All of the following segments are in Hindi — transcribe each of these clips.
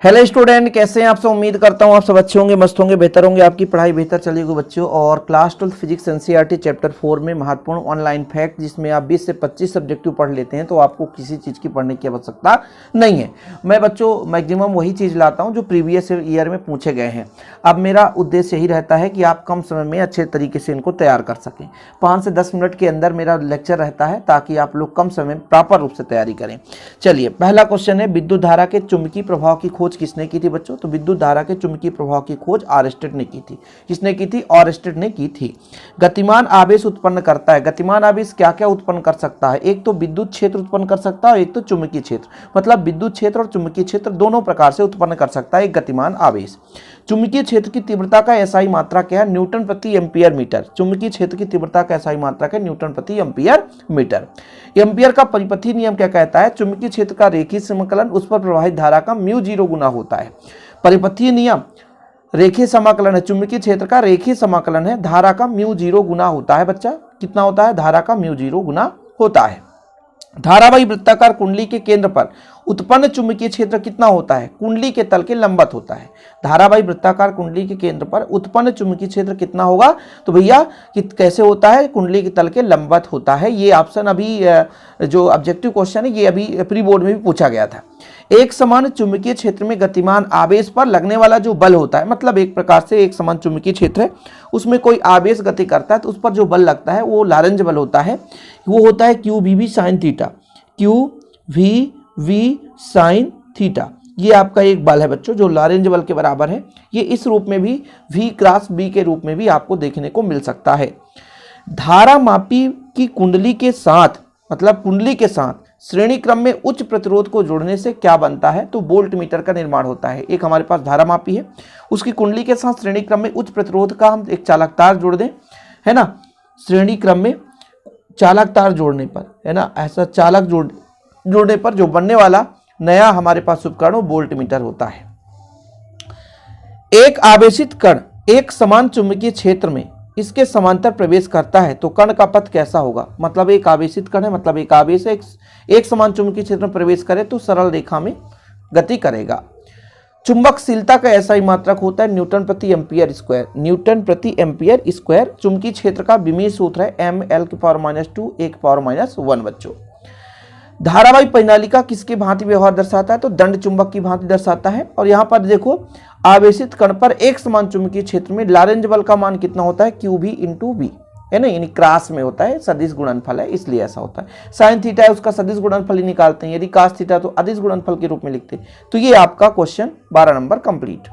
हेलो स्टूडेंट, कैसे हैं आप सब। उम्मीद करता हूं आप सब अच्छे होंगे, मस्त होंगे, बेहतर होंगे, आपकी पढ़ाई बेहतर चलेगी बच्चों। और क्लास 12 फिजिक्स एनसीईआरटी चैप्टर 4 में महत्वपूर्ण ऑनलाइन फैक्ट, जिसमें आप 20 से 25 सब्जेक्टिव पढ़ लेते हैं तो आपको किसी चीज़ की पढ़ने की आवश्यकता नहीं है। मैं बच्चों मैक्सिमम वही चीज़ लाता हूं जो प्रीवियस ईयर में पूछे गए हैं। अब मेरा उद्देश्य यही रहता है कि आप कम समय में अच्छे तरीके से इनको तैयार कर सकें। 5 से 10 मिनट के अंदर मेरा लेक्चर रहता है ताकि आप लोग कम समय में प्रॉपर रूप से तैयारी करें। चलिए, पहला क्वेश्चन है, विद्युत धारा के चुंबकीय प्रभाव की खोज किसने की थी बच्चों। तो विद्युत धारा के चुंबकीय प्रभाव की खोज ऑरस्टेड ने की थी। किसने की थी? ऑरस्टेड ने की थी। गतिमान आवेश उत्पन्न करता है। गतिमान आवेश क्या क्या उत्पन्न कर सकता है? एक तो विद्युत क्षेत्र उत्पन्न कर सकता है, एक तो चुंबकीय क्षेत्र। मतलब विद्युत क्षेत्र और चुंबकीय क्षेत्र दोनों प्रकार से उत्पन्न कर सकता है एक गतिमान आवेश। चुंबकीय क्षेत्र की तीव्रता का एसआई मात्रा क्या है? न्यूटन प्रति एम्पियर मीटर। चुंबकीय क्षेत्र की तीव्रता का एसआई मात्रा क्या है? न्यूटन प्रति एम्पियर मीटर। एम्पियर का परिपथीय नियम क्या कहता है? चुंबकीय क्षेत्र का रेखीय समाकलन उस पर प्रवाहित धारा का म्यू 0 गुना होता है। परिपथीय नियम रेखीय समाकलन है, चुंबकीय क्षेत्र का रेखीय समाकलन है, धारा का म्यू 0 गुना होता है। बच्चा कितना होता है? धारा का म्यू 0 गुना होता है। धारावाही वृत्ताकार कुंडली के केंद्र पर उत्पन्न चुंबकीय क्षेत्र कितना होता है? कुंडली के तल के लंबत होता है। धारावाही वृत्ताकार कुंडली के केंद्र पर उत्पन्न चुंबकीय क्षेत्र कितना होगा? तो भैया कैसे होता है? कुंडली के तल के लंबत होता है। ये ऑप्शन अभी जो ऑब्जेक्टिव क्वेश्चन है ये अभी प्री बोर्ड में भी पूछा गया था। एक समान चुंबकीय क्षेत्र में गतिमान आवेश पर लगने वाला जो बल होता है, मतलब एक प्रकार से एक समान चुंबकीय क्षेत्र है, उसमें कोई आवेश गति करता है तो उस पर जो बल लगता है वो लॉरेंज बल होता है। वो होता है Q V V sin theta. Q V V sin theta, ये आपका एक बल है बच्चों जो लॉरेंज बल के बराबर है। ये इस रूप में भी V क्रॉस B के रूप में भी आपको देखने को मिल सकता है। धारा मापी की कुंडली के साथ, मतलब कुंडली के साथ श्रेणी क्रम में उच्च प्रतिरोध को जोड़ने से क्या बनता है? तो वोल्ट मीटर का निर्माण होता है। एक हमारे पास धारा मापी है, उसकी कुंडली के साथ श्रेणी क्रम में उच्च प्रतिरोध का हम एक चालक तार जोड़ दें, है ना। श्रेणी क्रम में चालक तार जोड़ने पर, है ना, ऐसा चालक जोड़ने पर जो बनने वाला नया हमारे पास उपकरण वोल्ट मीटर होता है। एक आवेशित कण एक समान चुंबकीय क्षेत्र में इसके समांतर प्रवेश करता है तो कण का पथ कैसा होगा? मतलब एक आवेशित कण है, मतलब एक आवेश एक समान चुंबकीय क्षेत्र में प्रवेश करे तो सरल रेखा में गति करेगा। चुंबकशीलता का एसआई मात्रक होता है न्यूटन प्रति एम्पियर स्क्वायर। न्यूटन प्रति एम्पियर स्क्वायर चुंबकीय क्षेत्र का विमीय सूत्र है ml⁻², 1⁻1 बच्चों। धारावाही परिनालिका किसके भांति व्यवहार दर्शाता है? तो दंड चुंबक की भांति दर्शाता है। और यहाँ पर देखो, आवेशित कण पर एक समान चुंबकीय क्षेत्र में लॉरेंज बल का मान कितना होता है? क्यू वी इंटू वी, है ना, यानी क्रॉस में होता है, सदिश गुणनफल है, इसलिए ऐसा होता है। साइन थीटा है, उसका सदिश गुणनफल ही निकालते हैं। यदि कास थीटा तो अदिश गुणनफल के रूप में लिखते हैं। तो ये आपका क्वेश्चन 12 नंबर कंप्लीट।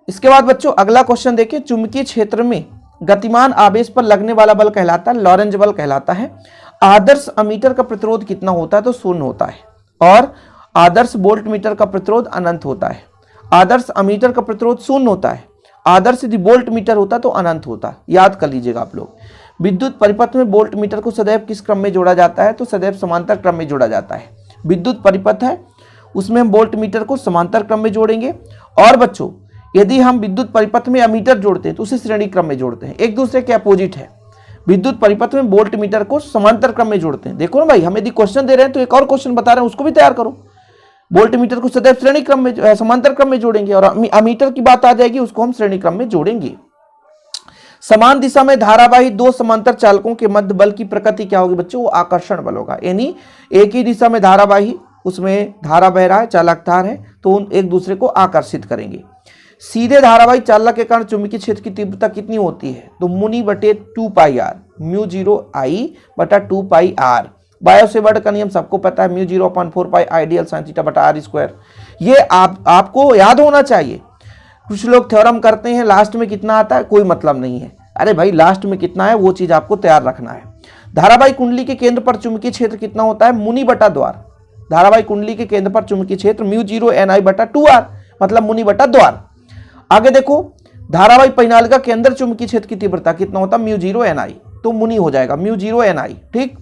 इसके बाद बच्चों अगला क्वेश्चन देखिए, चुंबकीय क्षेत्र में गतिमान आवेश पर लगने वाला बल कहलाता है लॉरेंज बल कहलाता है। आदर्श अमीटर का प्रतिरोध कितना होता है? तो 0 होता है। और आदर्श वोल्ट मीटर का प्रतिरोध अनंत होता है। आदर्श अमीटर का प्रतिरोध 0 होता है। आदर्श यदि वोल्ट मीटर होता तो अनंत होता। याद कर लीजिएगा आप लोग। विद्युत परिपथ में वोल्ट मीटर को सदैव किस क्रम में जोड़ा जाता है? तो सदैव समांतर क्रम में जोड़ा जाता है। विद्युत परिपथ है, उसमें हम वोल्ट मीटर को समांतर क्रम में जोड़ेंगे। और बच्चों यदि हम विद्युत परिपथ में अमीटर जोड़ते हैं तो उसे श्रेणी क्रम में जोड़ते हैं, एक दूसरे के अपोजिट है। विद्युत परिपथ में वोल्ट मीटर को समांतर क्रम में जोड़ते हैं। देखो ना भाई, हम यदि क्वेश्चन दे रहे हैं तो एक और क्वेश्चन बता रहे हैं, उसको भी तैयार करो। वोल्ट मीटर को सदैव श्रेणी क्रम में समांतर क्रम में जोड़ेंगे और अमीटर की बात आ जाएगी, उसको हम श्रेणी क्रम में जोड़ेंगे। समान दिशा में धारावाही दो समांतर चालकों के मध्य बल की प्रकृति क्या होगी बच्चों? वो आकर्षण बल होगा। यानी एक ही दिशा में धारावाही, उसमें धारा बह रहा है, चालक तार है, तो उन एक दूसरे को आकर्षित करेंगे। सीधे धारावाही चालक के कारण चुंबकीय क्षेत्र की तीव्रता कितनी होती है? तो मुनि बटे 2πr, म्यू 0I बटा 2πr। बायो सेवर्ट का नियम सबको पता है, म्यू 0/4π आइडियल साइन थीटा बटा r स्क्वायर। ये आपको याद होना चाहिए। कुछ लोग थ्योरम करते हैं लास्ट में कितना आता है, कोई मतलब नहीं है। अरे भाई लास्ट में कितना है वो चीज आपको तैयार रखना है। धारावाही कुंडली के केंद्र पर चुंबकीय क्षेत्र कितना होता है? मुनि बटा द्वार। धारावाही कुंडली के केंद्र पर चुंबकीय क्षेत्र म्यू 0 बटा 2r, मतलब मुनि बटा द्वार। आगे देखो, धारावाही परिनालिका के अंदर चुंबकीय क्षेत्र की तीव्रता कितना होता है? म्यू 0 तो मुनि हो जाएगा म्यू 0 ठीक।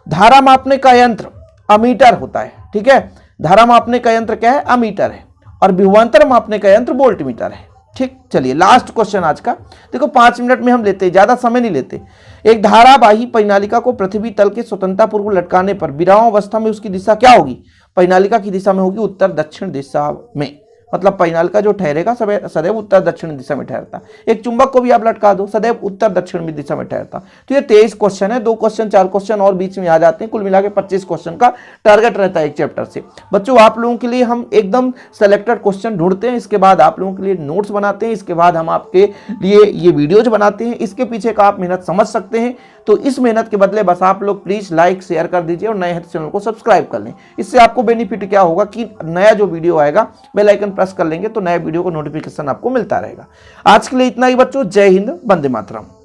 धारा मापने का यंत्र अमीटर होता है, ठीक है। धारा मापने का यंत्र क्या है? अमीटर है। और विभवांतर मापने का यंत्र वोल्ट मीटर है, ठीक। चलिए लास्ट क्वेश्चन आज का, देखो 5 मिनट में हम लेते हैं, ज्यादा समय नहीं लेते। एक धारावाही परिनालिका को पृथ्वी तल के स्वतंत्रता पूर्वक लटकाने पर विराम अवस्था में उसकी दिशा क्या होगी? परिनालिका की दिशा में होगी उत्तर दक्षिण दिशा में, मतलब परिनालिका जो ठहरेगा सदैव उत्तर दक्षिण दिशा में ठहरता। एक चुंबक को भी आप लटका दो, सदैव उत्तर दक्षिण में दिशा में ठहरता। तो ये 23 क्वेश्चन है, 2 क्वेश्चन 4 क्वेश्चन और बीच में आ जाते हैं, कुल मिला के 25 क्वेश्चन का टारगेट रहता है एक चैप्टर से। बच्चों आप लोगों के लिए हम एकदम सेलेक्टेड क्वेश्चन ढूंढते हैं, इसके बाद आप लोगों के लिए नोट्स बनाते हैं, इसके बाद हम आपके लिए ये वीडियोज बनाते हैं। इसके पीछे का आप मेहनत समझ सकते हैं। तो इस मेहनत के बदले बस आप लोग प्लीज लाइक शेयर कर दीजिए और नए हैं तो चैनल को सब्सक्राइब कर लें। इससे आपको बेनिफिट क्या होगा कि नया जो वीडियो आएगा बेल आइकन प्रेस कर लेंगे तो नए वीडियो को नोटिफिकेशन आपको मिलता रहेगा। आज के लिए इतना ही बच्चों, जय हिंद, वंदे मातरम।